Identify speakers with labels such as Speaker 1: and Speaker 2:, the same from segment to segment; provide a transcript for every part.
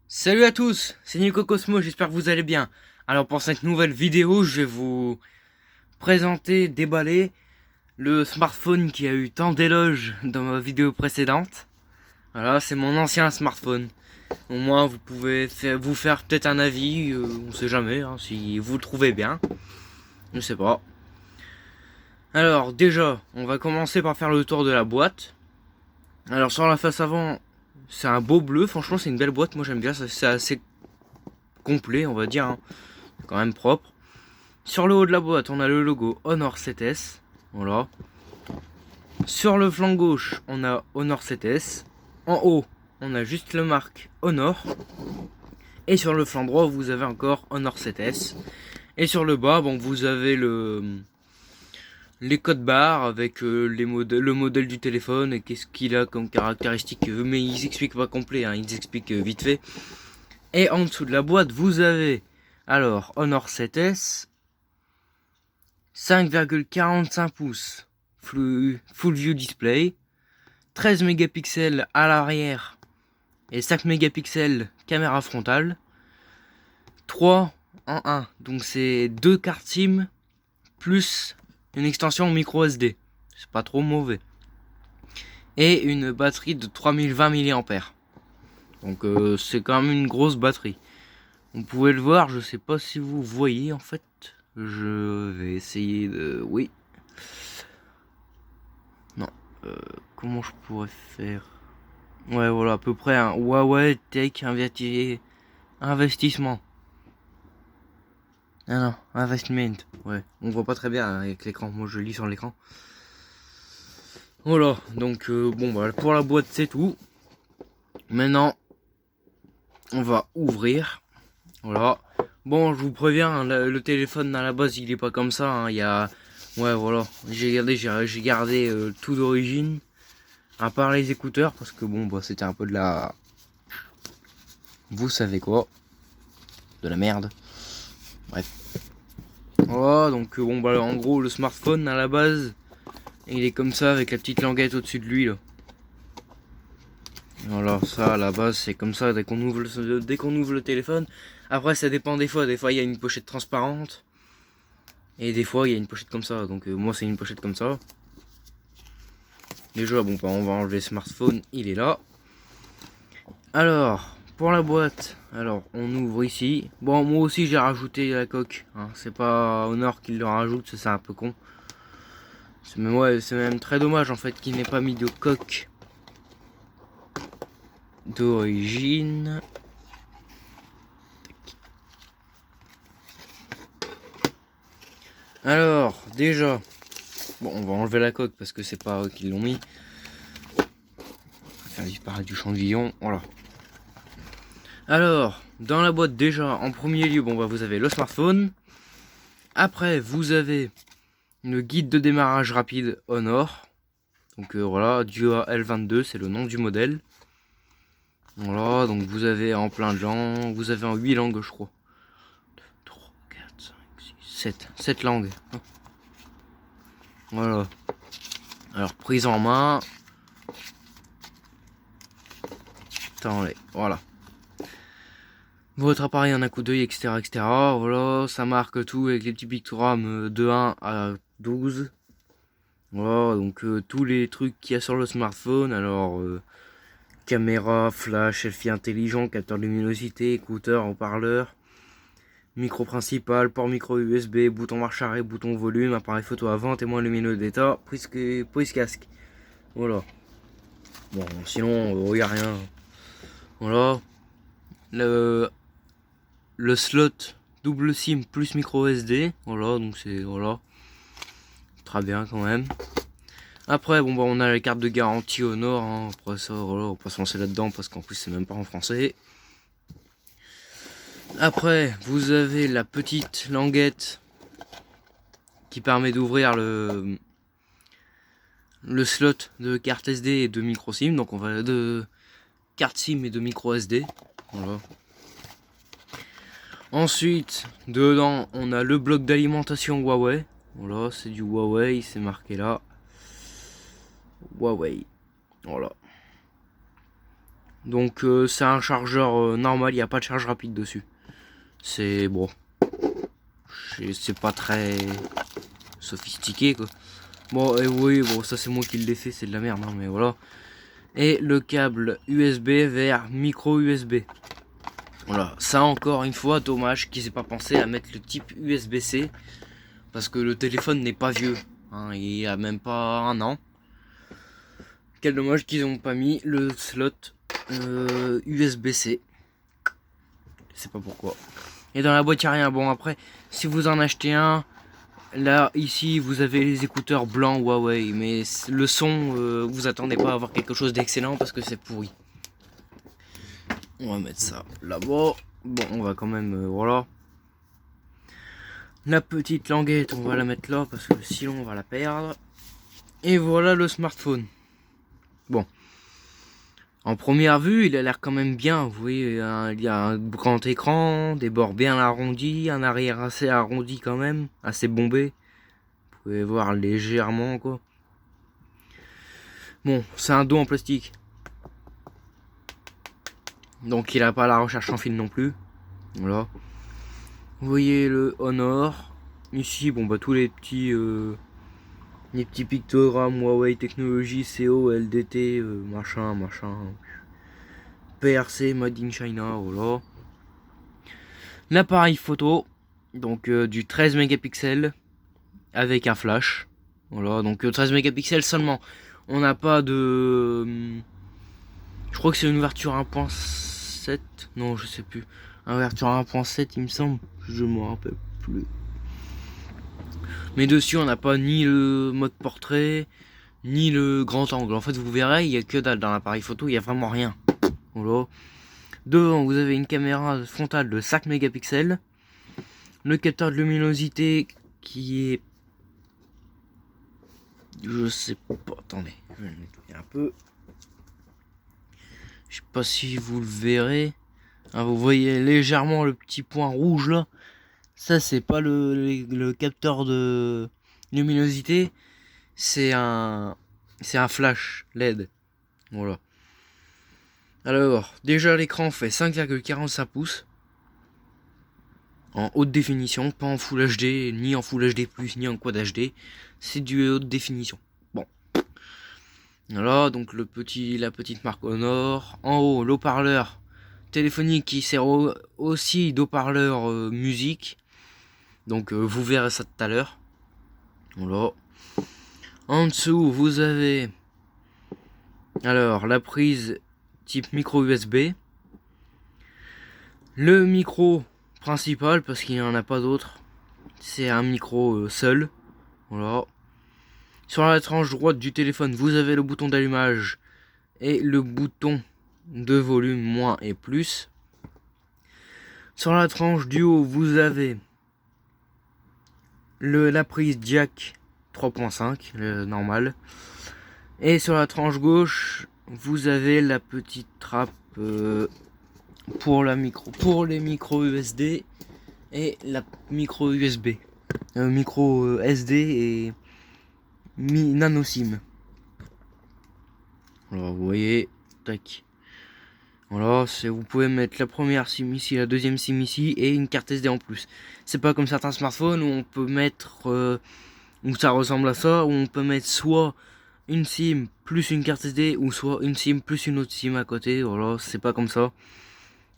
Speaker 1: Salut à tous, c'est Nico Cosmo, j'espère que vous allez bien. Alors pour cette nouvelle vidéo, je vais vous présenter, déballer le smartphone qui a eu tant d'éloges dans ma vidéo précédente. Voilà, c'est mon ancien smartphone. Au moins vous pouvez vous faire peut-être un avis, on sait jamais, hein, si vous le trouvez bien. Je sais pas. Alors déjà, on va commencer par faire le tour de la boîte. Alors sur la face avant, c'est un beau bleu, franchement c'est une belle boîte, moi j'aime bien, c'est assez complet on va dire, hein. Quand même propre. Sur le haut de la boîte, on a le logo Honor 7S. Voilà. Sur le flanc gauche, on a Honor 7S. En haut, on a juste le marque Honor. Et sur le flanc droit, vous avez encore Honor 7S. Et sur le bas, bon, vous avez les codes barres avec le modèle du téléphone et qu'est-ce qu'il a comme caractéristiques. Mais ils expliquent pas complet, hein, ils expliquent vite fait. Et en dessous de la boîte, vous avez alors Honor 7S, 5,45 pouces Full View Display, 13 mégapixels à l'arrière et 5 mégapixels caméra frontale, 3 en 1, donc c'est 2 cartes SIM plus une extension micro SD, c'est pas trop mauvais, et une batterie de 3020 mAh, donc c'est quand même une grosse batterie. Vous pouvez le voir, je sais pas si vous voyez en fait, je vais essayer de... Oui. Non. Comment je pourrais faire? Ouais, voilà, à peu près un Huawei Tech investissement. Ah non, investment. Ouais, on voit pas très bien avec l'écran. Moi, je lis sur l'écran. Voilà, donc bon, bah, pour la boîte, c'est tout. Maintenant, on va ouvrir. Voilà. Bon, je vous préviens, hein, le téléphone à la base, il est pas comme ça, hein. Il y a... Ouais, voilà. J'ai gardé tout d'origine. À part les écouteurs, parce que bon, bah, c'était un peu de la... Vous savez quoi? De la merde. Bref. Voilà, donc bon, bah, en gros, le smartphone, à la base, il est comme ça, avec la petite languette au-dessus de lui, là. Voilà, ça, à la base, c'est comme ça, dès qu'on ouvre le téléphone. Après, ça dépend des fois. Des fois, il y a une pochette transparente. Et des fois, il y a une pochette comme ça. Donc, moi, c'est une pochette comme ça. Déjà, bon, bah, on va enlever le smartphone, il est là. Alors, pour la boîte, alors on ouvre ici. Bon, moi aussi j'ai rajouté la coque, hein. C'est pas Honor qui le rajoute, c'est un peu con. C'est même très dommage en fait qu'il n'ait pas mis de coque d'origine. Alors, déjà, bon, on va enlever la coque parce que c'est pas eux qui l'ont mis. On va faire disparaître du chandillon, voilà. Alors, dans la boîte déjà, en premier lieu, bon bah vous avez le smartphone. Après, vous avez le guide de démarrage rapide Honor. Donc voilà, Duo L22, c'est le nom du modèle. Voilà, donc vous avez en plein de langues, vous avez en 8 langues je crois. 2, 3, 4, 5, 6, 7. 7 langues. Voilà. Alors prise en main. Attendez, voilà. Votre appareil en un coup d'œil, etc., etc. Voilà, ça marque tout avec les petits pictogrammes de 1 à 12. Voilà, donc tous les trucs qu'il y a sur le smartphone. Alors, caméra, flash, selfie intelligent, capteur de luminosité, écouteur, haut-parleur, micro principal, port micro USB, bouton marche arrêt, bouton volume, appareil photo avant, témoin lumineux d'état, prise casque. Voilà. Bon, sinon, il n'y a rien. Voilà. Le, le slot double SIM plus micro SD. Voilà, donc c'est... Voilà. Très bien quand même. Après, bon, bah, on a la carte de garantie Honor, hein. Après ça, voilà, on va pas se lancer là-dedans parce qu'en plus, c'est même pas en français. Après, vous avez la petite languette qui permet d'ouvrir le slot de carte SD et de micro SIM. Donc, on va de carte SIM et de micro SD. Voilà. Ensuite, dedans, on a le bloc d'alimentation Huawei. Voilà, c'est du Huawei, c'est marqué là. Huawei. Voilà. Donc c'est un chargeur normal, il n'y a pas de charge rapide dessus. C'est bon, c'est pas très sophistiqué quoi. Bon, et oui, bon, ça c'est moi qui l'ai fait, c'est de la merde, hein, mais voilà. Et le câble USB vers micro USB. Voilà, ça encore une fois, dommage qu'ils aient pas pensé à mettre le type USB-C. Parce que le téléphone n'est pas vieux, hein, il a même pas un an. Quel dommage qu'ils n'ont pas mis le slot USB-C. Je sais pas pourquoi. Et dans la boîte, il n'y a rien. Bon, après, si vous en achetez un, là, ici, vous avez les écouteurs blancs Huawei. Mais le son, vous attendez pas à avoir quelque chose d'excellent parce que c'est pourri. On va mettre ça là-bas. Bon, on va quand même, voilà. La petite languette, on va la mettre là parce que sinon on va la perdre. Et voilà le smartphone. Bon. En première vue, il a l'air quand même bien. Vous voyez, il y a un grand écran, des bords bien arrondis, un arrière assez arrondi quand même, assez bombé. Vous pouvez voir légèrement quoi. Bon, c'est un dos en plastique. Donc il n'a pas la recherche sans fil non plus. Voilà. Vous voyez le Honor. Ici, bon bah tous les petits pictogrammes Huawei Technologies, CO, LDT, machin. PRC, Made in China, voilà. L'appareil photo, donc du 13 mégapixels avec un flash. Voilà, donc 13 mégapixels seulement. On n'a pas de... Je crois que c'est une ouverture 1.7. Non, je sais plus. Ouverture 1.7, il me semble. Je me rappelle plus. Mais dessus, on n'a pas ni le mode portrait, ni le grand angle. En fait, vous verrez, il n'y a que dalle dans l'appareil photo, il n'y a vraiment rien. Voilà. Devant, vous avez une caméra frontale de 5 mégapixels. Le capteur de luminosité qui est... Je sais pas, attendez, je vais le nettoyer un peu. Je sais pas si vous le verrez. Ah, vous voyez légèrement le petit point rouge là. Ça, c'est pas le capteur de luminosité. C'est un flash LED. Voilà. Alors, déjà l'écran fait 5,45 pouces. En haute définition, pas en Full HD, ni en Full HD+, ni en Quad HD. C'est du haute définition. Bon. Voilà, donc la petite marque Honor. En haut, l'haut-parleur téléphonique qui sert aussi d'haut-parleur musique. Donc vous verrez ça tout à l'heure. Voilà. En dessous, vous avez alors la prise type micro USB. Le micro principal, parce qu'il n'y en a pas d'autre. C'est un micro seul. Voilà. Sur la tranche droite du téléphone, vous avez le bouton d'allumage et le bouton de volume moins et plus. Sur la tranche du haut, vous avez la prise jack 3.5, normal. Et sur la tranche gauche, vous avez la petite trappe pour les micros USD et la micro USB. Micro SD et nano SIM. Alors vous voyez, tac. Voilà, vous pouvez mettre la première SIM ici, la deuxième SIM ici et une carte SD en plus. C'est pas comme certains smartphones où on peut mettre, où ça ressemble à ça, où on peut mettre soit une SIM plus une carte SD ou soit une SIM plus une autre SIM à côté. Voilà, c'est pas comme ça.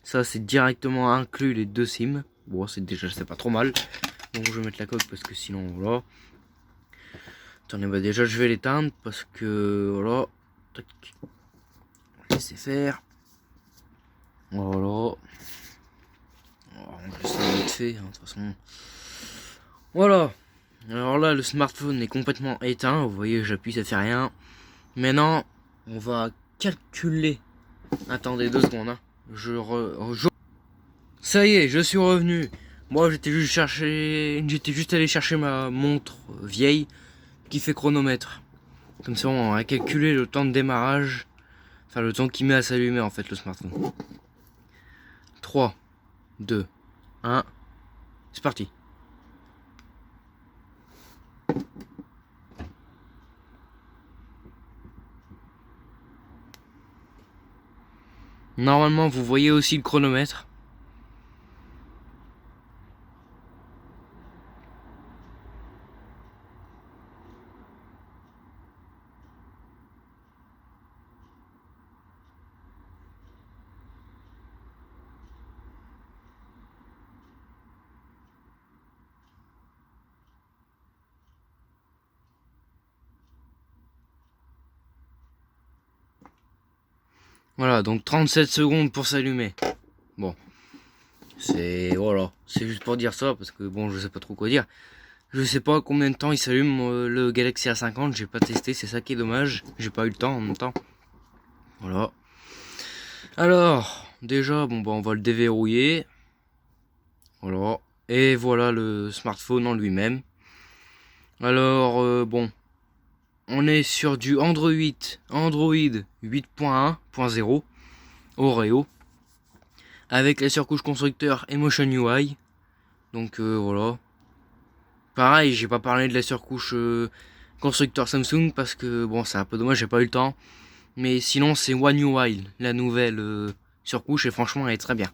Speaker 1: Ça c'est directement inclus les deux SIM. Bon, c'est pas trop mal. Donc je vais mettre la coque parce que sinon voilà. Attendez, bah déjà je vais l'éteindre parce que voilà. Tac. Laissez faire. Voilà. On va laisser vite fait, hein, de toute façon. Voilà. Alors là, le smartphone est complètement éteint. Vous voyez, j'appuie, ça fait rien. Maintenant, on va calculer. Attendez 2 secondes. Hein. Ça y est, je suis revenu. Moi, j'étais juste allé chercher ma montre vieille qui fait chronomètre. Comme ça, on va calculer le temps de démarrage. Enfin, le temps qu'il met à s'allumer en fait le smartphone. 3, 2, 1. C'est parti. Normalement, vous voyez aussi le chronomètre. Voilà, donc 37 secondes pour s'allumer. Bon, voilà, c'est juste pour dire ça, parce que bon, je sais pas trop quoi dire. Je sais pas combien de temps il s'allume le Galaxy A50, j'ai pas testé, c'est ça qui est dommage. J'ai pas eu le temps en même temps. Voilà. Alors, déjà, bon bah on va le déverrouiller. Voilà. Et voilà le smartphone en lui-même. Alors, bon, on est sur du Android 8.1.0 Oreo avec la surcouche constructeur Emotion UI. Donc voilà. Pareil, j'ai pas parlé de la surcouche constructeur Samsung parce que bon, c'est un peu dommage, j'ai pas eu le temps. Mais sinon, c'est One UI, la nouvelle surcouche, et franchement, elle est très bien.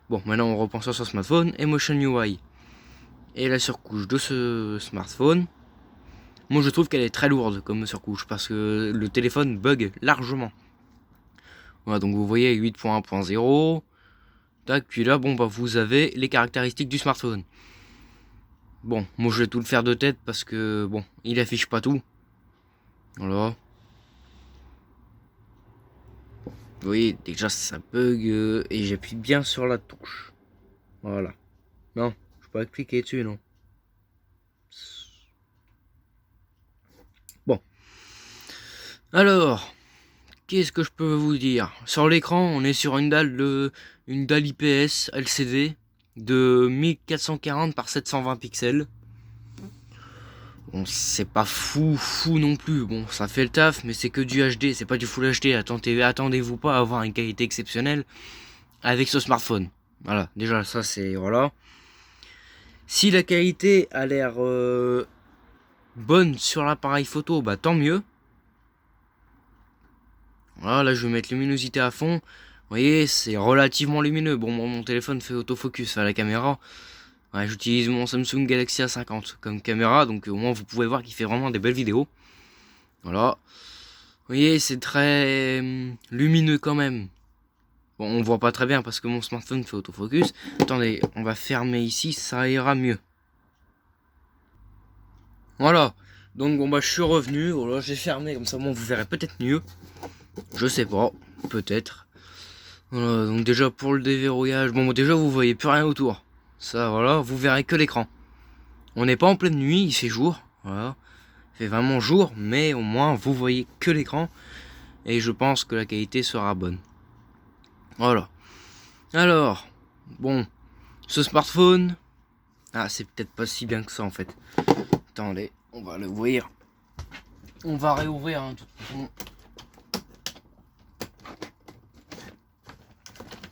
Speaker 1: Bon, maintenant on reprend ça sur smartphone, Emotion UI et la surcouche de ce smartphone. Moi, je trouve qu'elle est très lourde comme surcouche parce que le téléphone bug largement. Voilà, donc vous voyez 8.1.0. Tac, puis là, bon, bah, vous avez les caractéristiques du smartphone. Bon, moi, je vais tout le faire de tête parce que, bon, il affiche pas tout. Voilà. Vous voyez, déjà, ça bug et j'appuie bien sur la touche. Voilà. Non, je peux pas cliquer dessus, non. Bon. Alors, qu'est-ce que je peux vous dire? Sur l'écran, on est sur une dalle IPS LCD de 1440 par 720 pixels. Bon, c'est pas fou non plus. Bon, ça fait le taf, mais c'est que du HD, c'est pas du Full HD. Attendez-vous pas à avoir une qualité exceptionnelle avec ce smartphone. Voilà, déjà ça c'est voilà. Si la qualité a l'air bonne sur l'appareil photo, bah tant mieux. Voilà, là je vais mettre luminosité à fond. Vous voyez, c'est relativement lumineux. Bon, mon téléphone fait autofocus à la caméra. Ouais, j'utilise mon Samsung Galaxy A50 comme caméra, donc au moins vous pouvez voir qu'il fait vraiment des belles vidéos. Voilà. Vous voyez, c'est très lumineux quand même. Bon, on voit pas très bien parce que mon smartphone fait autofocus. Attendez, on va fermer ici, ça ira mieux. Voilà. Donc bon bah je suis revenu, voilà, j'ai fermé, comme ça bon, vous verrez peut-être mieux. Je sais pas, peut-être. Voilà, donc déjà pour le déverrouillage, bon déjà vous voyez plus rien autour. Ça voilà, vous verrez que l'écran. On n'est pas en pleine nuit, il fait jour. Voilà. Il fait vraiment jour, mais au moins vous voyez que l'écran. Et je pense que la qualité sera bonne. Voilà. Alors, bon, ce smartphone. Ah, c'est peut-être pas si bien que ça en fait. Attendez, on va l'ouvrir. On va réouvrir hein, de toute façon.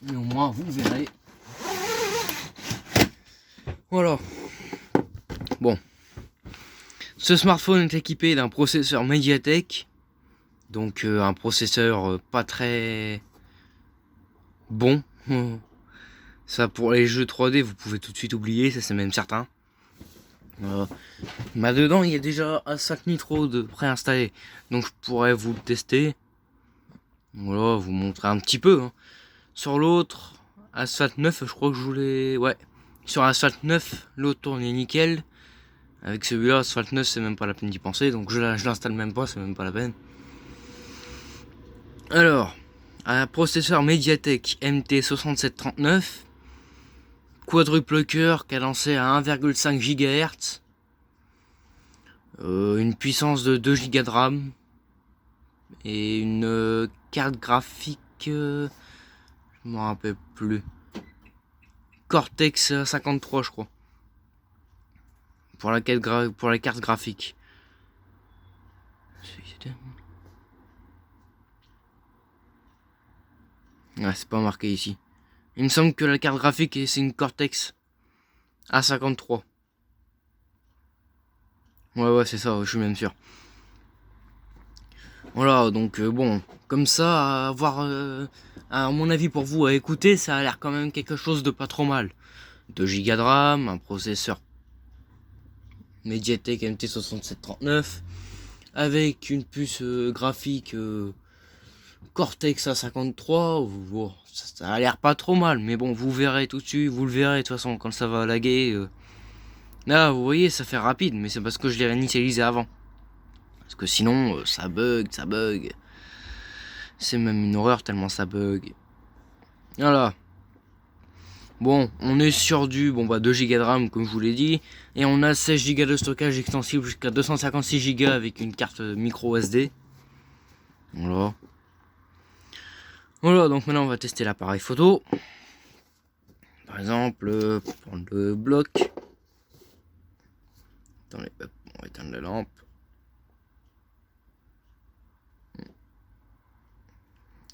Speaker 1: Mais au moins vous verrez. Voilà. Bon. Ce smartphone est équipé d'un processeur Mediatek. Donc un processeur pas très bon. Ça pour les jeux 3D vous pouvez tout de suite oublier, ça c'est même certain. Mais dedans il y a déjà Asphalt Nitro de préinstallé. Donc je pourrais vous le tester. Voilà, vous montrer un petit peu. Hein. Sur l'autre, Asphalt 9, je crois que je voulais. Ouais. Sur Asphalt 9, l'autre tournait nickel. Avec celui-là, Asphalt 9, c'est même pas la peine d'y penser. Donc je l'installe même pas, c'est même pas la peine. Alors, un processeur Mediatek MT6739. Quadruple cœur cadencé à 1,5 GHz. Une puissance de 2 Go de RAM. Et une carte graphique. Je m'en rappelle plus. Cortex 53, je crois. Pour la carte graphique. Ouais, c'est pas marqué ici. Il me semble que la carte graphique, c'est une Cortex A53. Ouais, c'est ça, je suis même sûr. Voilà, donc bon, Comme ça, à avoir, à mon avis pour vous à écouter, ça a l'air quand même quelque chose de pas trop mal. 2 Go de RAM, un processeur Mediatek MT6739, avec une puce graphique Cortex A53, bon, ça a l'air pas trop mal, mais bon, vous verrez tout de suite, vous le verrez de toute façon quand ça va laguer. Là, vous voyez, ça fait rapide, mais c'est parce que je l'ai réinitialisé avant. Parce que sinon, ça bug, ça bug. C'est même une horreur tellement ça bug. Voilà. Bon, on est sur du 2 Go de RAM comme je vous l'ai dit. Et on a 16 Go de stockage extensible jusqu'à 256 Go avec une carte micro SD. Voilà. Voilà, donc maintenant on va tester l'appareil photo. Par exemple, prendre le bloc. Attendez, hop, on va éteindre la lampe.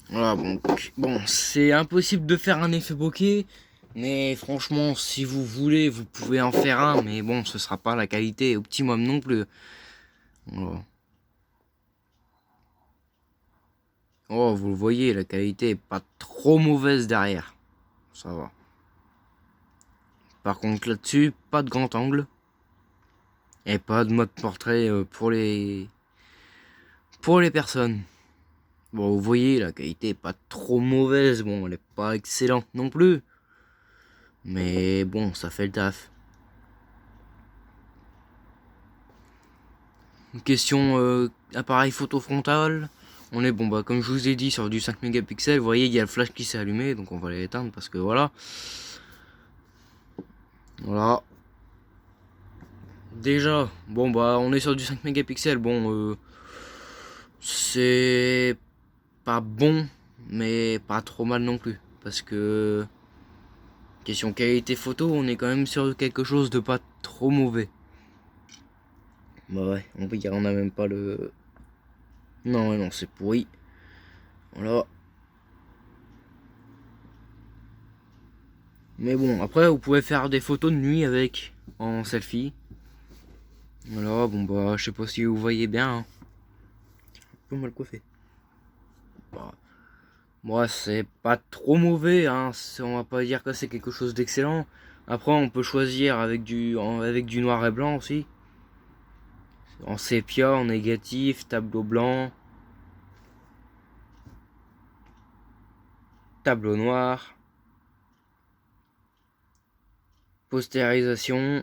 Speaker 1: Voilà, bon, c'est impossible de faire un effet bokeh, mais franchement, si vous voulez, vous pouvez en faire un, mais bon, ce sera pas la qualité optimum non plus. Voilà. Oh, vous le voyez, la qualité est pas trop mauvaise derrière. Ça va. Par contre, là-dessus, pas de grand angle. Et pas de mode portrait pour les personnes. Bon, vous voyez, la qualité est pas trop mauvaise. Bon, elle est pas excellente non plus. Mais bon, ça fait le taf. Une question appareil photo frontal. On est comme je vous ai dit sur du 5 mégapixels. Vous voyez, il y a le flash qui s'est allumé, donc on va l'éteindre parce que voilà. Voilà. Déjà, on est sur du 5 mégapixels. Bon, c'est pas bon, mais pas trop mal non plus. Parce que question qualité photo, on est quand même sur quelque chose de pas trop mauvais. Bah ouais, on peut dire on a même pas le... Non, c'est pourri. Voilà. Mais bon, après vous pouvez faire des photos de nuit avec, en selfie. Voilà, je sais pas si vous voyez bien. Hein. Un peu mal coiffé. Moi, c'est pas trop mauvais, hein. On va pas dire que c'est quelque chose d'excellent. Après, on peut choisir avec avec du noir et blanc aussi. En sépia, en négatif, tableau blanc, tableau noir, postérisation,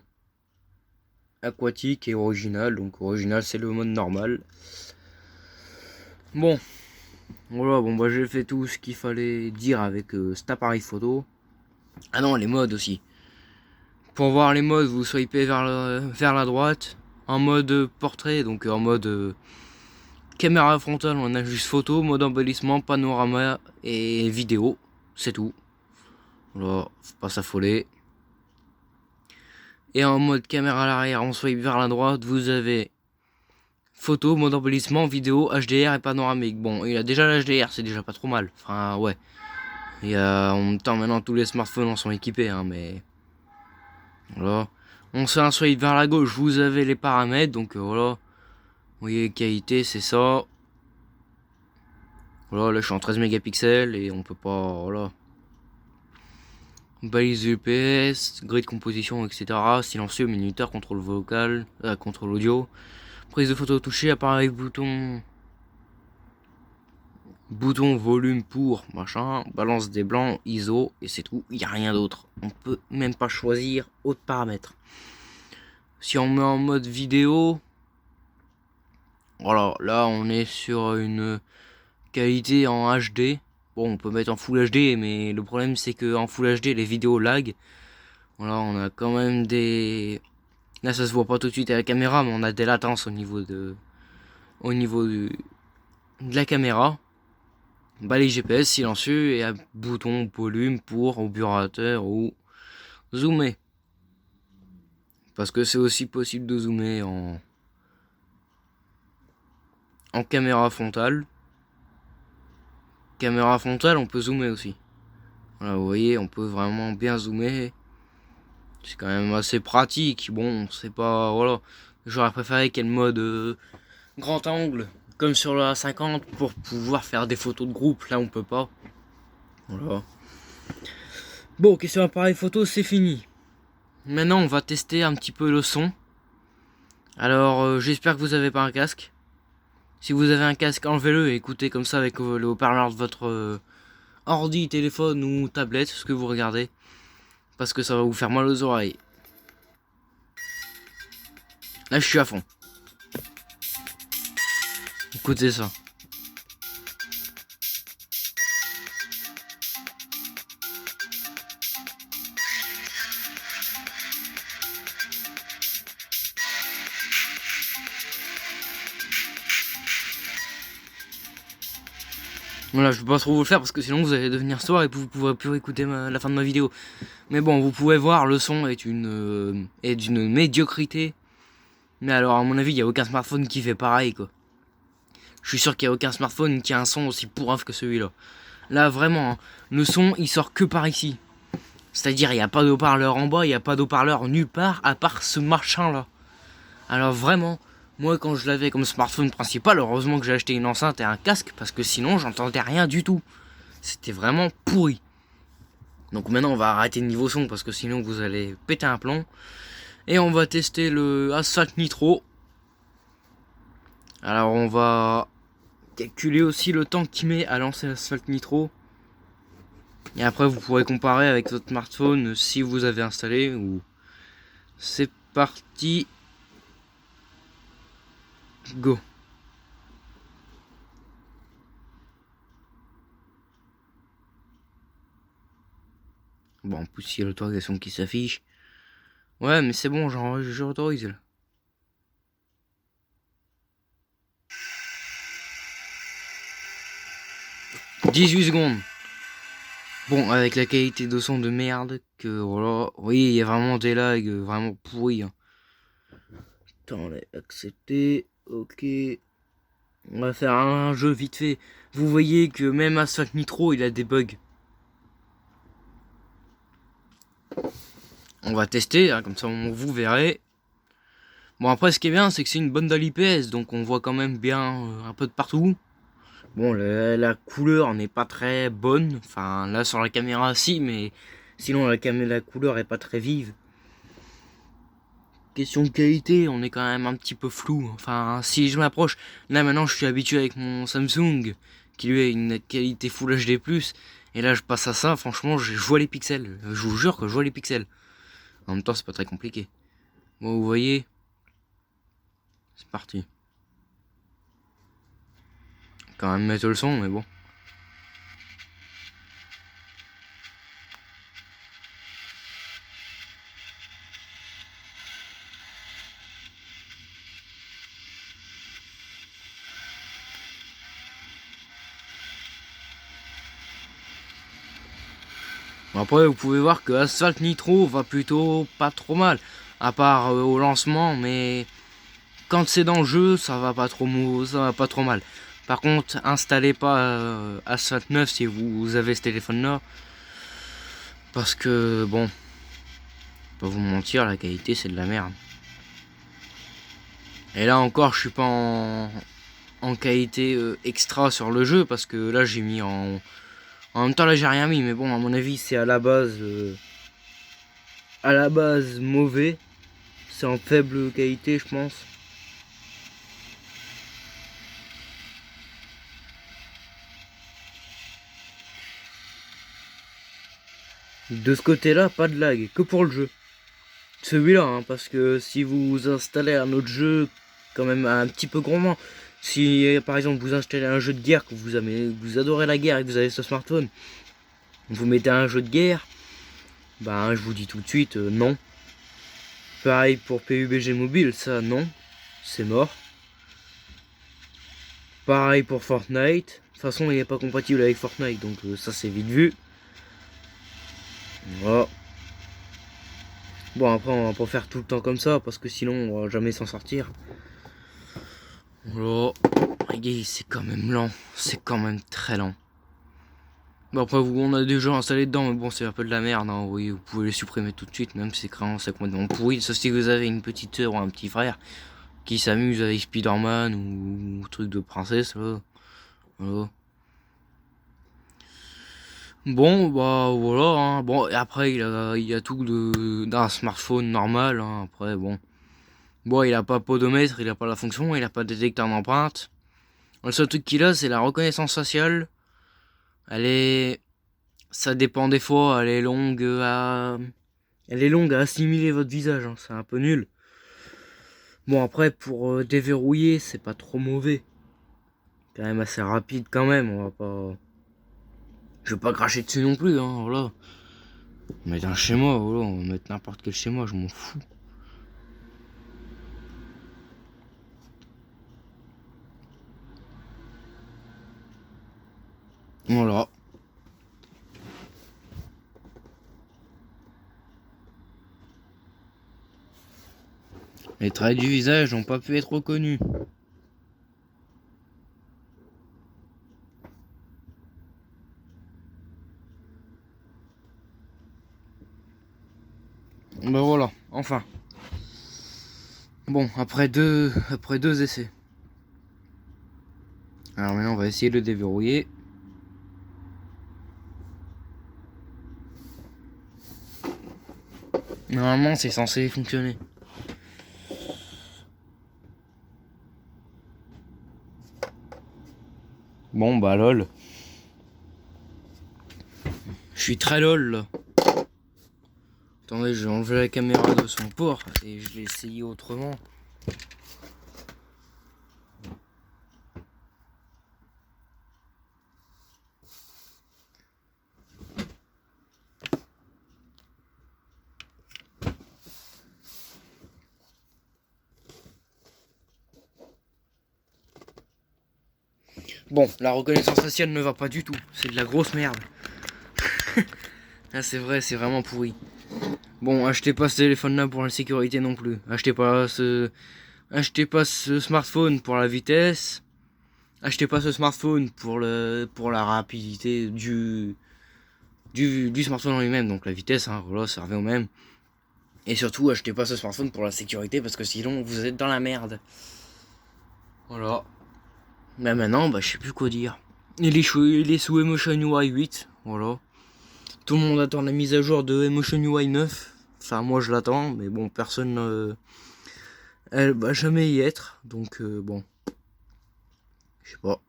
Speaker 1: aquatique et original. Donc original, c'est le mode normal. Bon, voilà, j'ai fait tout ce qu'il fallait dire avec cet appareil photo. Ah non, les modes aussi. Pour voir les modes, vous swipez vers la droite. En mode portrait, donc en mode caméra frontale, on a juste photo, mode embellissement, panorama et vidéo. C'est tout. Voilà, faut pas s'affoler. Et en mode caméra à l'arrière, on swipe vers la droite, vous avez photo, mode embellissement, vidéo, HDR et panoramique. Bon, il a déjà l'HDR, c'est déjà pas trop mal. Enfin, ouais. Et en même temps, maintenant, tous les smartphones en sont équipés, hein, mais... Voilà. On se fait un swipe vers la gauche, vous avez les paramètres, donc voilà. Vous voyez, qualité, c'est ça. Voilà, là je suis en 13 mégapixels et on peut pas, voilà. Balise UPS, grille de composition, etc. Silencieux, minuteur, contrôle vocal, contrôle audio. Prise de photo touchée, appareil bouton. Bouton volume pour machin, balance des blancs, ISO, et c'est tout, il n'y a rien d'autre. On peut même pas choisir autre paramètres. Si on met en mode vidéo, voilà, là on est sur une qualité en HD. Bon, on peut mettre en Full HD, mais le problème c'est que en Full HD les vidéos lag. Voilà, on a quand même des... Là ça se voit pas tout de suite à la caméra, mais on a des latences de la caméra. Balai GPS silencieux et un bouton volume pour obturateur ou zoomer. Parce que c'est aussi possible de zoomer en caméra frontale. Caméra frontale, on peut zoomer aussi. Voilà, vous voyez, on peut vraiment bien zoomer. C'est quand même assez pratique. Bon, c'est pas... Voilà. J'aurais préféré qu'il y ait le mode grand angle. comme sur la A50 pour pouvoir faire des photos de groupe. Là on peut pas. Voilà. Bon, question appareil photo, c'est fini. Maintenant on va tester un petit peu le son. Alors j'espère que vous avez pas un casque. Si vous avez un casque, enlevez-le et écoutez comme ça avec le haut-parleur de votre ordi, téléphone ou tablette, ce que vous regardez. Parce que ça va vous faire mal aux oreilles. Là je suis à fond. Écoutez ça. Voilà, je peux pas trop vous le faire parce que sinon vous allez devenir sourd et vous pourrez plus écouter la fin de ma vidéo. Mais bon, vous pouvez voir, le son est d'une médiocrité. Mais alors, à mon avis, il n'y a aucun smartphone qui fait pareil, quoi. Je suis sûr qu'il n'y a aucun smartphone qui a un son aussi pourrave que celui-là. Là, vraiment, hein, le son, il sort que par ici. C'est-à-dire, il n'y a pas de haut-parleur en bas, il n'y a pas de haut-parleur nulle part, à part ce machin-là. Alors vraiment, moi quand je l'avais comme smartphone principal, heureusement que j'ai acheté une enceinte et un casque, parce que sinon, j'entendais rien du tout. C'était vraiment pourri. Donc maintenant, on va arrêter le niveau son, parce que sinon, vous allez péter un plomb. Et on va tester le Asphalt Nitro. Alors on va calculer aussi le temps qu'il met à lancer l'Asphalt Nitro. Et après vous pourrez comparer avec votre smartphone si vous avez installé ou... C'est parti. Go. Bon, en plus il y a l'autorisation qui s'affiche. Ouais mais c'est bon, j'autorise là. 18 secondes. Bon, avec la qualité de son de merde, que voilà, oui, il y a vraiment des lags vraiment pourris. Hein. Attends, accepter, ok. On va faire un jeu vite fait. Vous voyez que même Asphalt Nitro, il a des bugs. On va tester, hein, comme ça vous verrez. Bon, après, ce qui est bien, c'est que c'est une bonne dalle IPS, donc on voit quand même bien un peu de partout. Bon, la couleur n'est pas très bonne. Enfin, là, sur la caméra, si, mais sinon, la couleur est pas très vive. Question de qualité, on est quand même un petit peu flou. Enfin, si je m'approche, là maintenant, je suis habitué avec mon Samsung, qui lui a une qualité Full HD+. Et là, je passe à ça, franchement, je vois les pixels. Je vous jure que je vois les pixels. En même temps, c'est pas très compliqué. Bon, vous voyez, c'est parti. Quand même mettre le son, mais bon. Après, vous pouvez voir que Asphalt Nitro va plutôt pas trop mal. À part au lancement, mais quand c'est dans le jeu, ça va pas trop mal. Par contre, installez pas Asphalt 9 si vous avez ce téléphone-là. Parce que, bon, pas vous mentir, la qualité c'est de la merde. Et là encore, je suis pas en qualité extra sur le jeu, parce que là j'ai mis en... En même temps, là j'ai rien mis, mais bon, à mon avis, c'est à la base mauvais. C'est en faible qualité, je pense. De ce côté-là, pas de lag, que pour le jeu. Celui-là, hein, parce que si vous installez un autre jeu, quand même un petit peu gourmand, si par exemple vous installez un jeu de guerre, que vous adorez la guerre et que vous avez ce smartphone, vous mettez un jeu de guerre, ben je vous dis tout de suite, non. Pareil pour PUBG Mobile, ça non, c'est mort. Pareil pour Fortnite, de toute façon il n'est pas compatible avec Fortnite, donc ça c'est vite vu. Voilà. Bon après on va pas faire tout le temps comme ça, parce que sinon on va jamais s'en sortir. Voilà. C'est quand même lent, c'est quand même très lent. Bon après on a déjà installé dedans, mais bon c'est un peu de la merde, hein. Oui, vous pouvez les supprimer tout de suite, même si c'est complètement pourri, sauf si vous avez une petite soeur ou un petit frère. qui s'amuse avec Spider-Man ou truc de princesse là. Voilà. Bon bah voilà hein. Bon et après il y a tout d'un smartphone normal hein. Après bon il a pas podomètre, il a pas la fonction, il a pas de détecteur d'empreinte. Le seul truc qu'il a c'est la reconnaissance faciale. Ça dépend des fois, elle est longue à assimiler votre visage hein. C'est un peu nul. Bon après pour déverrouiller c'est pas trop mauvais, quand même assez rapide quand même, on va pas, je vais pas cracher dessus non plus hein, voilà. On va mettre un schéma, voilà, on va mettre n'importe quel schéma, je m'en fous. Voilà. Les traits du visage n'ont pas pu être reconnus. Ben voilà, enfin. Bon, après deux essais. Alors maintenant on va essayer de le déverrouiller. Normalement c'est censé fonctionner. Bon bah lol. Je suis très lol là. Attendez, j'ai enlevé la caméra de son port et je l'ai essayé autrement. Bon, la reconnaissance faciale ne va pas du tout. C'est de la grosse merde. Ah, c'est vrai, c'est vraiment pourri. Bon, achetez pas ce téléphone là pour la sécurité non plus. Achetez pas ce smartphone pour la vitesse. Achetez pas ce smartphone pour la rapidité du smartphone en lui-même. Donc la vitesse, hein, voilà, ça revient au même. Et surtout, achetez pas ce smartphone pour la sécurité parce que sinon vous êtes dans la merde. Voilà. Mais maintenant, bah, je sais plus quoi dire. Il est sous Emotion UI 8, voilà. Tout le monde attend la mise à jour de Emotion UI 9. Enfin, moi je l'attends, mais bon, personne elle va jamais y être. Donc, bon. Je sais pas.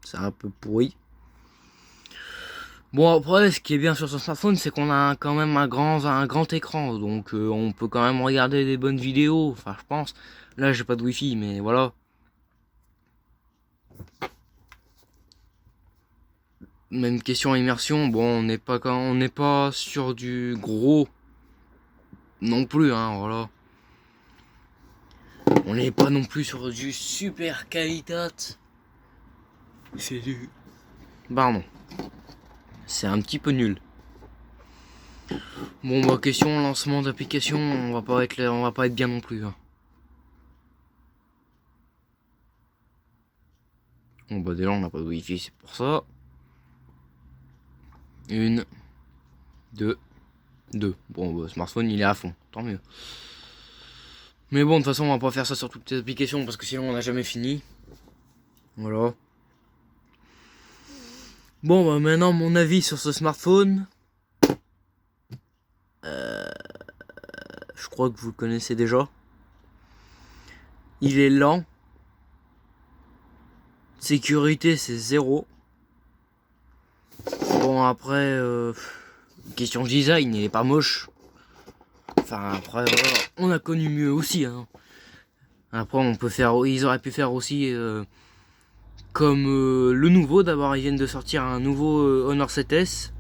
Speaker 1: C'est un peu pourri. Bon, après, ce qui est bien sur ce smartphone, c'est qu'on a quand même un grand écran. Donc, on peut quand même regarder des bonnes vidéos. Enfin, je pense. Là, j'ai pas de wifi, mais voilà. Même question immersion, bon, on n'est pas sur du gros non plus, hein, voilà. On n'est pas non plus sur du super qualitat. C'est du... Pardon. C'est un petit peu nul. Bon, bah, question lancement d'application, on va pas être bien non plus, hein. Bon, bah, déjà, on n'a pas de wifi, c'est pour ça. 1, 2, 2. Bon, bah, smartphone, il est à fond, tant mieux. Mais bon, de toute façon, on va pas faire ça sur toutes les applications parce que sinon, on n'a jamais fini. Voilà. Bon, bah, maintenant, mon avis sur ce smartphone. Je crois que vous le connaissez déjà. Il est lent. Sécurité, c'est 0. Bon, après, question design, il est pas moche. Enfin, après, voilà. On a connu mieux aussi, hein. Après, ils auraient pu faire aussi comme le nouveau. D'abord, ils viennent de sortir un nouveau Honor 7S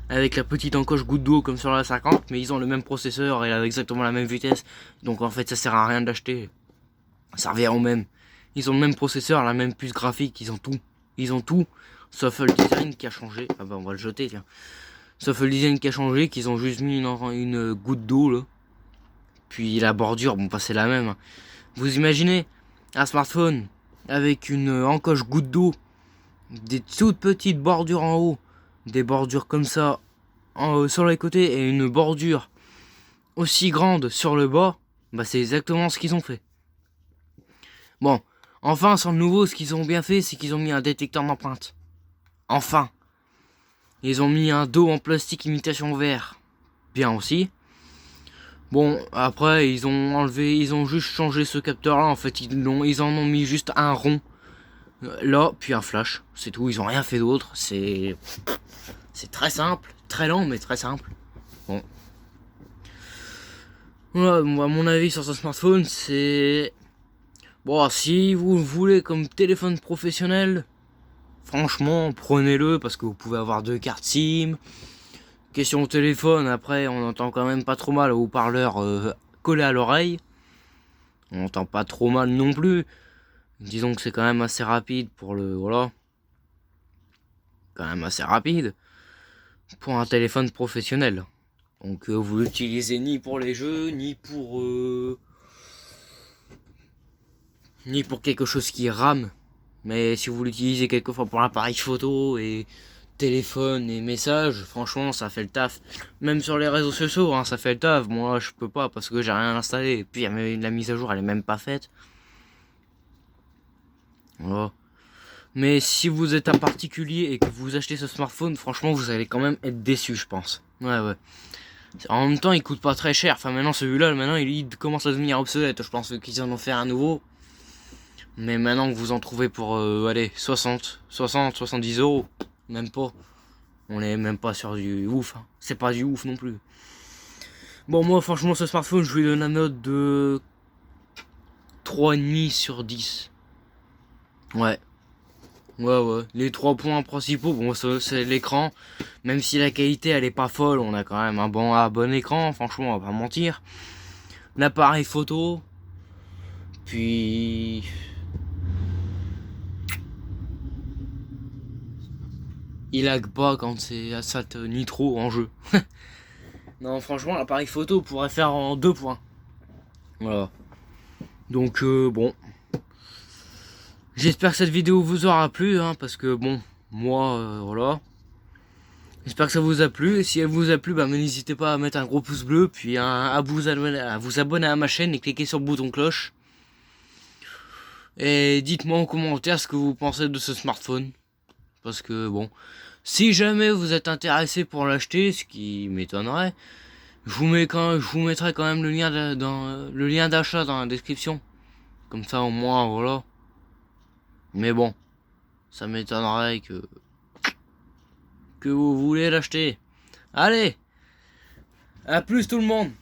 Speaker 1: avec la petite encoche goutte d'eau comme sur la 50, mais ils ont le même processeur et exactement la même vitesse. Donc en fait, ça sert à rien d'acheter. Ça revient au même. Ils ont le même processeur, la même puce graphique, ils ont tout. Ils ont tout, sauf le design qui a changé. Ah bah on va le jeter, tiens. Sauf le design qui a changé, qu'ils ont juste mis une goutte d'eau là. Puis la bordure, bon bah c'est la même. Vous imaginez un smartphone avec une encoche goutte d'eau, des toutes petites bordures en haut, des bordures comme ça sur les côtés et une bordure aussi grande sur le bas, bah c'est exactement ce qu'ils ont fait. Bon, enfin sur le nouveau, ce qu'ils ont bien fait, c'est qu'ils ont mis un détecteur d'empreintes. Enfin. Ils ont mis un dos en plastique imitation verre. Bien aussi. Bon, après, ils ont juste changé ce capteur-là. En fait, ils en ont mis juste un rond. Là, puis un flash. C'est tout, ils ont rien fait d'autre. C'est très simple. Très lent, mais très simple. Bon. Voilà, à mon avis sur ce smartphone, c'est... Bon, si vous le voulez comme téléphone professionnel, franchement, prenez-le parce que vous pouvez avoir 2 cartes SIM. Question au téléphone, après, on entend quand même pas trop mal au haut-parleur collé à l'oreille. On entend pas trop mal non plus. Disons que c'est quand même assez rapide pour le... Voilà. Quand même assez rapide pour un téléphone professionnel. Donc vous l'utilisez ni pour les jeux, ni pour quelque chose qui rame. Mais si vous l'utilisez quelquefois pour l'appareil photo et téléphone et messages, franchement ça fait le taf. Même sur les réseaux sociaux, hein, ça fait le taf. Moi je peux pas parce que j'ai rien installé. Et puis la mise à jour elle est même pas faite. Voilà. Mais si vous êtes un particulier et que vous achetez ce smartphone, franchement vous allez quand même être déçu, je pense. Ouais. En même temps il coûte pas très cher. Enfin maintenant celui-là, maintenant il commence à devenir obsolète. Je pense qu'ils en ont fait un nouveau. Mais maintenant que vous en trouvez pour, allez, 70 euros, même pas. On est même pas sur du ouf. Hein. C'est pas du ouf non plus. Bon, moi, franchement, ce smartphone, je lui donne la note de 3,5 sur 10. Ouais. Les 3 points principaux, bon, c'est l'écran. Même si la qualité, elle est pas folle, on a quand même un bon écran, franchement, on va pas mentir. L'appareil photo. Puis... il lag pas quand c'est Assat Nitro en jeu. Non, franchement, l'appareil photo pourrait faire en 2 points. Voilà. Donc, bon. J'espère que cette vidéo vous aura plu, hein, parce que, bon, moi, voilà. J'espère que ça vous a plu. Et si elle vous a plu, bah, n'hésitez pas à mettre un gros pouce bleu, puis à vous abonner à ma chaîne et cliquer sur le bouton cloche. Et dites-moi en commentaire ce que vous pensez de ce smartphone. Parce que, bon, si jamais vous êtes intéressé pour l'acheter, ce qui m'étonnerait, je vous mettrai quand même le lien d'achat dans la description. Comme ça au moins voilà. Mais bon, ça m'étonnerait que vous voulez l'acheter. Allez, à plus tout le monde.